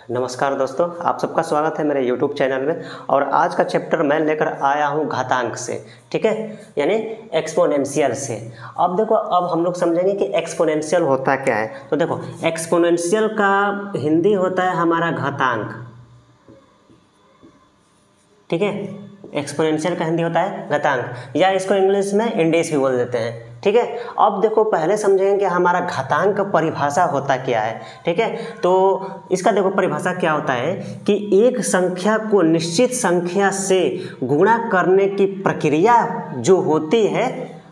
नमस्कार दोस्तों, आप सबका स्वागत है मेरे YouTube चैनल में। और आज का चैप्टर मैं लेकर आया हूँ घातांक से, ठीक है, यानी एक्सपोनेंशियल से। अब देखो, अब हम लोग समझेंगे कि एक्सपोनेंशियल होता क्या है। तो देखो, एक्सपोनेंशियल का हिंदी होता है हमारा घातांक, ठीक है। एक्सपोनेंशियल का हिंदी होता है घातांक, या इसको इंग्लिश में इंडेक्स भी बोल देते हैं, ठीक है। अब देखो, पहले समझेंगे कि हमारा घातांक का परिभाषा होता क्या है, ठीक है। तो इसका देखो परिभाषा क्या होता है कि एक संख्या को निश्चित संख्या से गुणा करने की प्रक्रिया जो होती है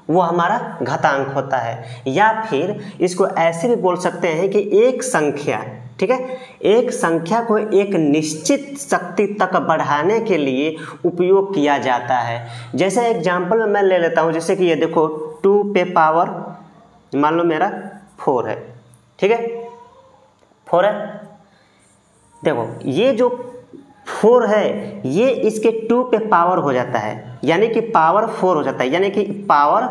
वो हमारा घातांक होता है। या फिर इसको ऐसे भी बोल सकते हैं कि एक संख्या, ठीक है, एक संख्या को एक निश्चित शक्ति तक बढ़ाने के लिए उपयोग किया जाता है। जैसे एग्जांपल में मैं ले लेता हूँ, जैसे कि ये देखो 2 पे पावर मान लो मेरा 4 है, ठीक है, 4 है। देखो ये जो 4 है ये इसके 2 पे पावर हो जाता है, यानी कि पावर 4 हो जाता है, यानी कि पावर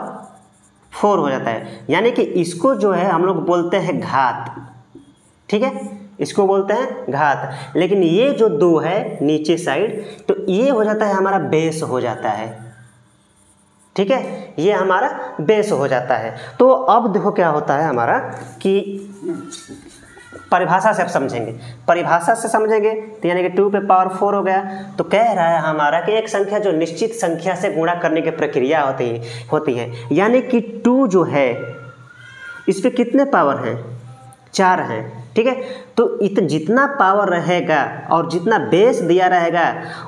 4 हो जाता है, यानी कि इसको जो है हम लोग बोलते हैं घात, ठीक है, इसको बोलते हैं घात। लेकिन ये जो 2 है नीचे साइड, तो ये हो जाता है हमारा बेस हो जाता है, ठीक है, ये हमारा बेस हो जाता है। तो अब देखो क्या होता है हमारा कि परिभाषा से आप समझेंगे, परिभाषा से समझेंगे तो यानी कि 2 पे पावर 4 हो गया। तो कह रहा है हमारा कि एक संख्या जो निश्चित संख्या से गुणा करने की प्रक्रिया होती है, यानी कि 2 जो है इस पे कितने पावर हैं, 4 हैं, ठीक है। तो जितना पावर रहेगा और जितना बेस दिया रहेगा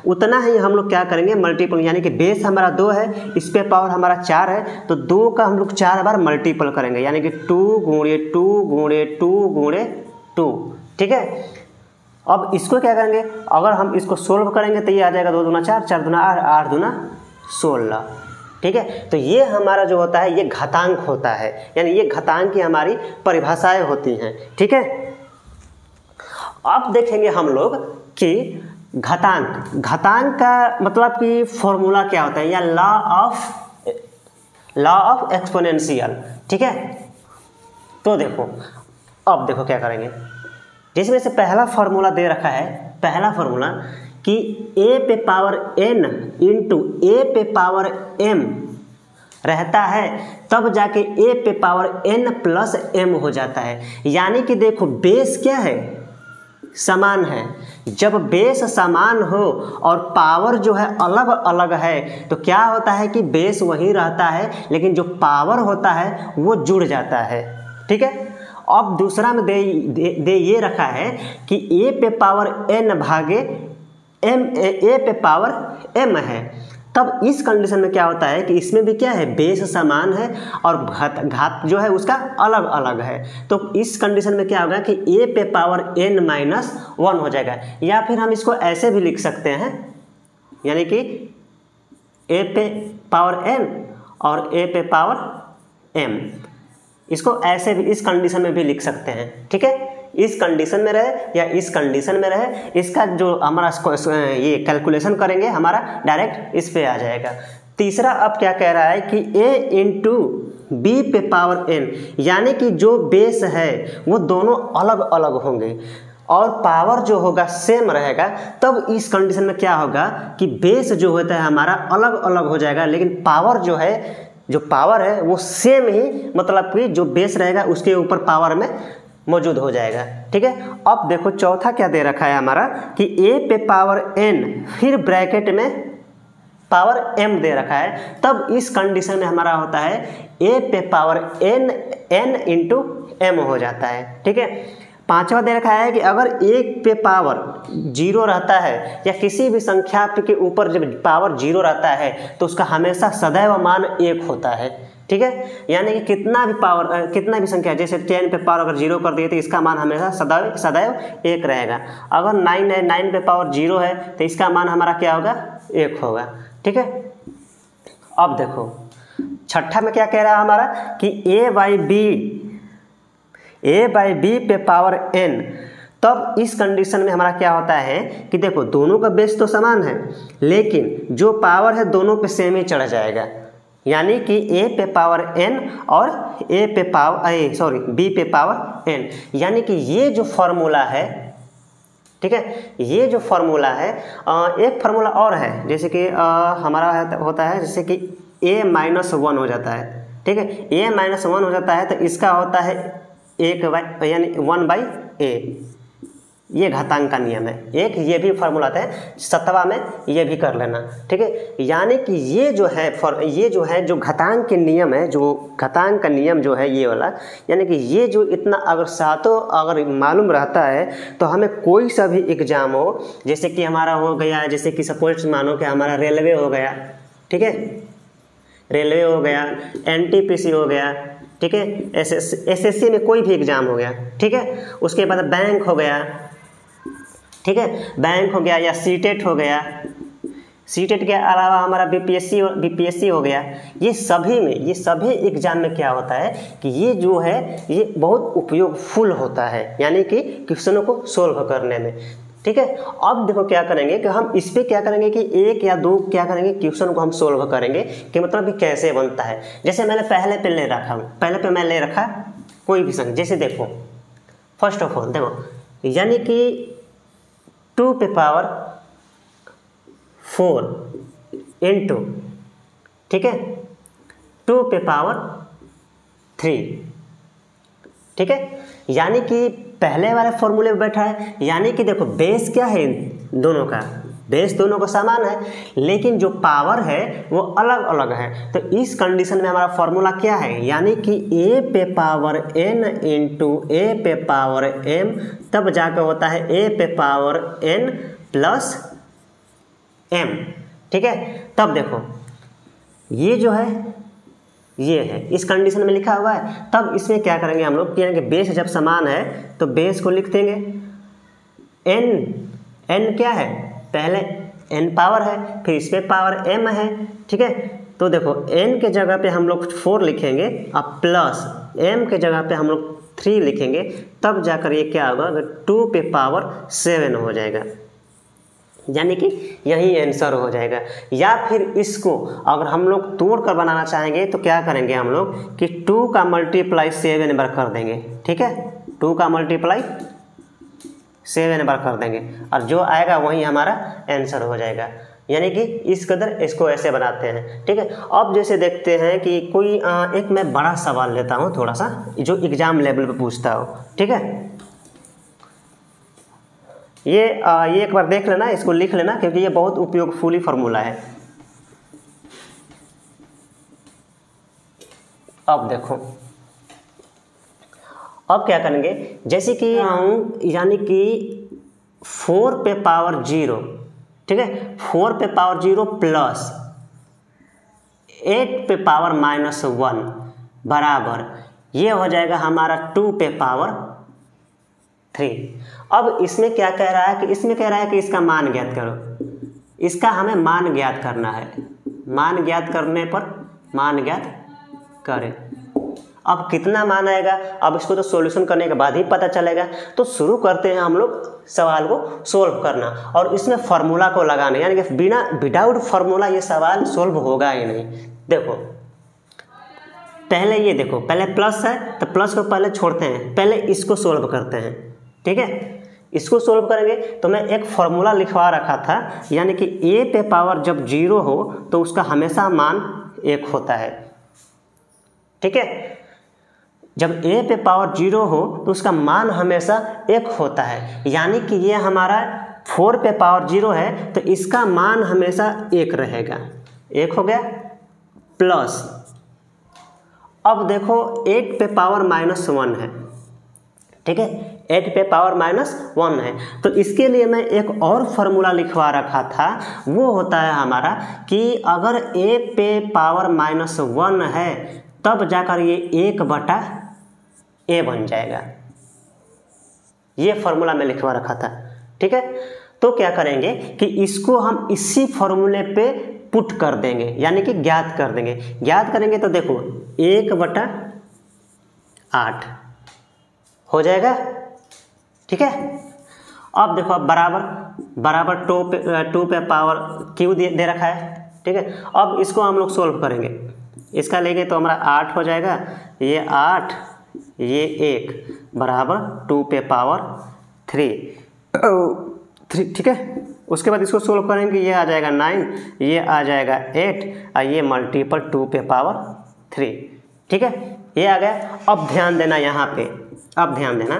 उतना ही हम लोग क्या करेंगे, मल्टीपल, यानी कि बेस हमारा 2 है, इस पे पावर हमारा 4 है, तो 2 का हम लोग 4 बार मल्टीपल करेंगे, यानी कि 2 गुणे 2 गुणे 2 गुणे 2, ठीक है। अब इसको क्या करेंगे, अगर हम इसको सोल्व करेंगे तो ये आ जाएगा 2 दूना 4, 4 दूना 8, 8 दूना 16, ठीक है। तो ये हमारा जो होता है ये घातांक होता है, यानी ये घातांक की हमारी परिभाषाएं होती हैं, ठीक है। अब देखेंगे हम लोग कि घातांक का मतलब कि फॉर्मूला क्या होता है, या लॉ ऑफ एक्सपोनेंशियल, ठीक है। तो देखो, अब देखो क्या करेंगे, जिसमें से पहला फॉर्मूला दे रखा है, पहला फॉर्मूला कि a पे पावर n इंटू a पे पावर m रहता है, तब जाके a पे पावर n प्लस m हो जाता है। यानी कि देखो बेस क्या है, समान है। जब बेस समान हो और पावर जो है अलग अलग है तो क्या होता है कि बेस वही रहता है, लेकिन जो पावर होता है वो जुड़ जाता है, ठीक है। अब दूसरा में दे ये रखा है कि a पे पावर n भागे m, a पे पावर m है, तब इस कंडीशन में क्या होता है कि इसमें भी क्या है, बेस समान है और घात जो है उसका अलग अलग है। तो इस कंडीशन में क्या होगा कि a पे पावर n माइनस 1 हो जाएगा। या फिर हम इसको ऐसे भी लिख सकते हैं, यानी कि a पे पावर n और a पे पावर m, इसको ऐसे भी इस कंडीशन में भी लिख सकते हैं, ठीक है। इस कंडीशन में रहे या इस कंडीशन में रहे, इसका जो हमारा ये कैलकुलेशन करेंगे हमारा डायरेक्ट इस पे आ जाएगा। तीसरा अब क्या कह रहा है कि a इंटू b पे पावर n, यानी कि जो बेस है वो दोनों अलग अलग होंगे और पावर जो होगा सेम रहेगा। तब इस कंडीशन में क्या होगा कि बेस जो होता है हमारा अलग अलग हो जाएगा, लेकिन पावर जो है, जो पावर है वो सेम ही, मतलब कि जो बेस रहेगा उसके ऊपर पावर में मौजूद हो जाएगा, ठीक है। अब देखो चौथा क्या दे रखा है हमारा कि a पे पावर n फिर ब्रैकेट में पावर m दे रखा है, तब इस कंडीशन में हमारा होता है a पे पावर n इंटू m हो जाता है, ठीक है। पांचवा दे रखा है कि अगर 1 पे पावर 0 रहता है या किसी भी संख्या के ऊपर जब पावर 0 रहता है तो उसका हमेशा सदैव मान 1 होता है, ठीक है। यानी कि कितना भी संख्या, जैसे 10 पे पावर अगर 0 कर दिए तो इसका मान हमेशा सदैव 1 रहेगा। अगर 9 है, 9 पे पावर 0 है तो इसका मान हमारा क्या होगा, 1 होगा, ठीक है। अब देखो छठा में क्या कह रहा है हमारा कि a बाई b पे पावर n, तब इस कंडीशन में हमारा क्या होता है कि देखो दोनों का बेस तो समान है, लेकिन जो पावर है दोनों पे सेम ही चढ़ जाएगा, यानी कि a पे पावर n और b पे पावर n, यानी कि ये जो फॉर्मूला है ठीक है। ये जो फार्मूला है एक फार्मूला और है, जैसे कि हमारा होता है जैसे कि a-1 हो जाता है, ठीक है। a-1 हो जाता है तो इसका होता है 1 यानी 1/a, ये घातांक का नियम है। एक ये भी फार्मूला आता है 7वां में, ये भी कर लेना, ठीक है। यानी कि ये जो है जो घातांक के नियम है, जो घातांक का नियम जो है ये वाला, यानी कि ये जो इतना अगर सातों अगर मालूम रहता है तो हमें कोई सा भी एग्जाम हो, जैसे कि हमारा हो गया, जैसे कि सपोज मानो कि हमारा रेलवे हो गया, ठीक है, रेलवे हो गया, NTPC हो गया, ठीक है, SSC में कोई भी एग्जाम हो गया, ठीक है। उसके बाद बैंक हो गया, ठीक है, बैंक हो गया, या सीटेट हो गया, सीटेट के अलावा हमारा BPSC हो गया। ये सभी एग्जाम में क्या होता है कि ये जो है ये बहुत उपयोगफुल होता है, यानी कि क्वेश्चनों को सोल्व करने में, ठीक है। अब देखो क्या करेंगे कि हम इस पे क्या करेंगे कि 1 या 2 क्या करेंगे, क्वेश्चन को हम सोल्व करेंगे कि मतलब कि कैसे बनता है। जैसे मैंने पहले पे ले रखा हूँ, पहले पे मैं ले रखा कोई भी संख्या, जैसे देखो फर्स्ट ऑफ ऑल देखो, यानी कि 2 पे पावर 4 इंटू, ठीक है, 2 पे पावर 3, ठीक है। यानी कि पहले वाले फॉर्मूले में बैठा है, यानी कि देखो बेस क्या है दोनों का, बेस दोनों का समान है, लेकिन जो पावर है वो अलग अलग है। तो इस कंडीशन में हमारा फॉर्मूला क्या है, यानी कि a पे पावर n इंटू a पे पावर m, तब जाकर होता है a पे पावर n प्लस m, ठीक है। तब देखो ये जो है ये है, इस कंडीशन में लिखा हुआ है। तब इसमें क्या करेंगे हम लोग, यानी कि बेस जब समान है तो बेस को लिख देंगे, n क्या है, पहले n पावर है, फिर इस पे पावर m है, ठीक है। तो देखो n के जगह पे हम लोग 4 लिखेंगे और प्लस m के जगह पे हम लोग 3 लिखेंगे, तब जाकर ये क्या होगा, 2 पे पावर 7 हो जाएगा, यानी कि यही आंसर हो जाएगा। या फिर इसको अगर हम लोग तोड़ कर बनाना चाहेंगे तो क्या करेंगे हम लोग कि 2 का मल्टीप्लाई 7 बार कर देंगे, ठीक है, 2 का मल्टीप्लाई 7 बार कर देंगे और जो आएगा वही हमारा आंसर हो जाएगा। यानी कि इस कदर इसको ऐसे बनाते हैं, ठीक है। अब जैसे देखते हैं कि कोई एक मैं बड़ा सवाल लेता हूँ थोड़ा सा, जो एग्जाम लेवल पे पूछता हो, ठीक है। ये एक बार देख लेना, इसको लिख लेना, क्योंकि ये बहुत उपयोगफुल फार्मूला है। अब देखो अब क्या करेंगे, जैसे कि यानी कि 4 पे पावर 0, ठीक है, 4 पे पावर 0 प्लस 8 पे पावर -1 बराबर ये हो जाएगा हमारा 2 पे पावर 3। अब इसमें क्या कह रहा है कि इसमें कह रहा है कि इसका मान ज्ञात करो, इसका हमें मान ज्ञात करना है। मान ज्ञात करने पर मान ज्ञात करें, अब कितना मान आएगा, अब इसको तो सॉल्यूशन करने के बाद ही पता चलेगा। तो शुरू करते हैं हम लोग सवाल को सोल्व करना और इसमें फार्मूला को लगाना, यानी कि विदाउट फार्मूला ये सवाल सोल्व होगा ही नहीं। देखो पहले ये देखो, पहले प्लस है तो प्लस को पहले छोड़ते हैं, पहले इसको सोल्व करते हैं, ठीक है। इसको सोल्व करेंगे तो मैं एक फॉर्मूला लिखवा रखा था, यानी कि a पे पावर जब 0 हो तो उसका हमेशा मान 1 होता है, ठीक है। जब a पे पावर 0 हो तो उसका मान हमेशा 1 होता है, यानी कि ये हमारा 4 पे पावर 0 है तो इसका मान हमेशा 1 रहेगा, 1 हो गया। प्लस अब देखो 8 पे पावर -1 है, ठीक है, 8 पे पावर -1 है, तो इसके लिए मैं एक और फार्मूला लिखवा रखा था, वो होता है हमारा कि अगर a पे पावर -1 है तब जाकर ये 1/a बन जाएगा। ये फार्मूला मैं लिखवा रखा था, ठीक है। तो क्या करेंगे कि इसको हम इसी फार्मूले पे पुट कर देंगे, यानी कि ज्ञात कर देंगे। ज्ञात करेंगे तो देखो 1/8 हो जाएगा, ठीक है। अब देखो अब बराबर 2 पे पावर q दे रखा है, ठीक है। अब इसको हम लोग सोल्व करेंगे, इसका लेंगे तो हमारा 8 हो जाएगा, ये 8 ये 1 बराबर 2 पे पावर 3 3, ठीक है। उसके बाद इसको सोल्व करेंगे, ये आ जाएगा 9, ये आ जाएगा 8 और ये मल्टीपल 2 पे पावर 3, ठीक है, ये आ गया। अब ध्यान देना यहाँ पे, अब ध्यान देना,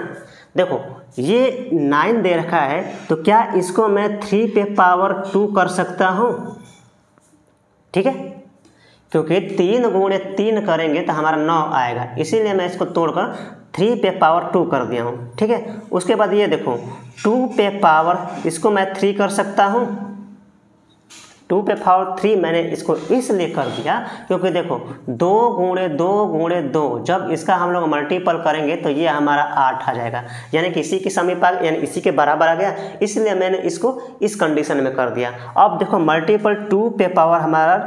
देखो ये 9 दे रखा है, तो क्या इसको मैं 3 पे पावर 2 कर सकता हूँ? ठीक है, क्योंकि 3 गुणे 3 करेंगे तो हमारा 9 आएगा, इसीलिए मैं इसको तोड़कर 3 पे पावर 2 कर दिया हूँ, ठीक है। उसके बाद ये देखो 2 पे पावर, इसको मैं 3 कर सकता हूँ, 2 पे पावर 3 मैंने इसको इसलिए कर दिया क्योंकि देखो 2 गुणे 2 गुणे 2, जब इसका हम लोग मल्टीपल करेंगे तो ये हमारा 8 आ जाएगा, यानी कि इसी के समीप आ, यानी इसी के बराबर आ गया, इसलिए मैंने इसको इस कंडीशन में कर दिया। अब देखो मल्टीपल 2 पे पावर हमारा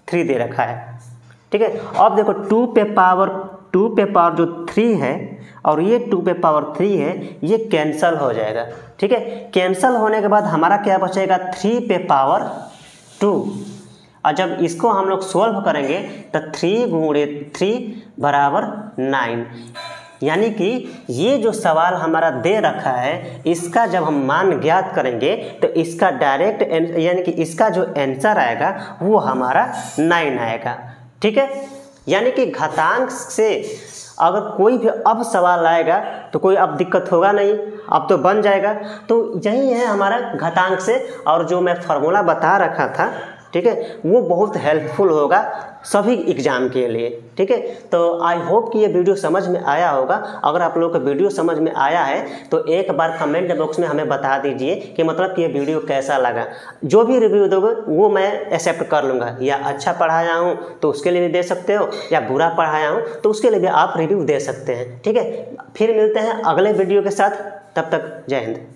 3 दे रखा है, ठीक है। अब देखो 2 पे पावर जो 3 है और ये 2 पे पावर 3 है, ये कैंसल हो जाएगा, ठीक है। कैंसल होने के बाद हमारा क्या बचेगा, 3 पे पावर 2, और जब इसको हम लोग सोल्व करेंगे तो 3 गुणे 3 बराबर 9, यानी कि ये जो सवाल हमारा दे रखा है इसका जब हम मान ज्ञात करेंगे तो इसका डायरेक्ट यानी कि इसका जो आंसर आएगा वो हमारा 9 आएगा, ठीक है। यानी कि घातांक से अगर कोई भी अब सवाल आएगा तो कोई अब दिक्कत होगा नहीं, अब तो बन जाएगा। तो यही है हमारा घातांक से, और जो मैं फार्मूला बता रखा था, ठीक है, वो बहुत हेल्पफुल होगा सभी एग्ज़ाम के लिए, ठीक है। तो आई होप कि ये वीडियो समझ में आया होगा। अगर आप लोगों को वीडियो समझ में आया है तो एक बार कमेंट बॉक्स में हमें बता दीजिए कि मतलब कि ये वीडियो कैसा लगा। जो भी रिव्यू दोगे वो मैं एक्सेप्ट कर लूँगा, या अच्छा पढ़ाया हूँ तो उसके लिए भी दे सकते हो, या बुरा पढ़ाया हूँ तो उसके लिए भी आप रिव्यू दे सकते हैं, ठीक है। फिर मिलते हैं अगले वीडियो के साथ, तब तक जय हिंद।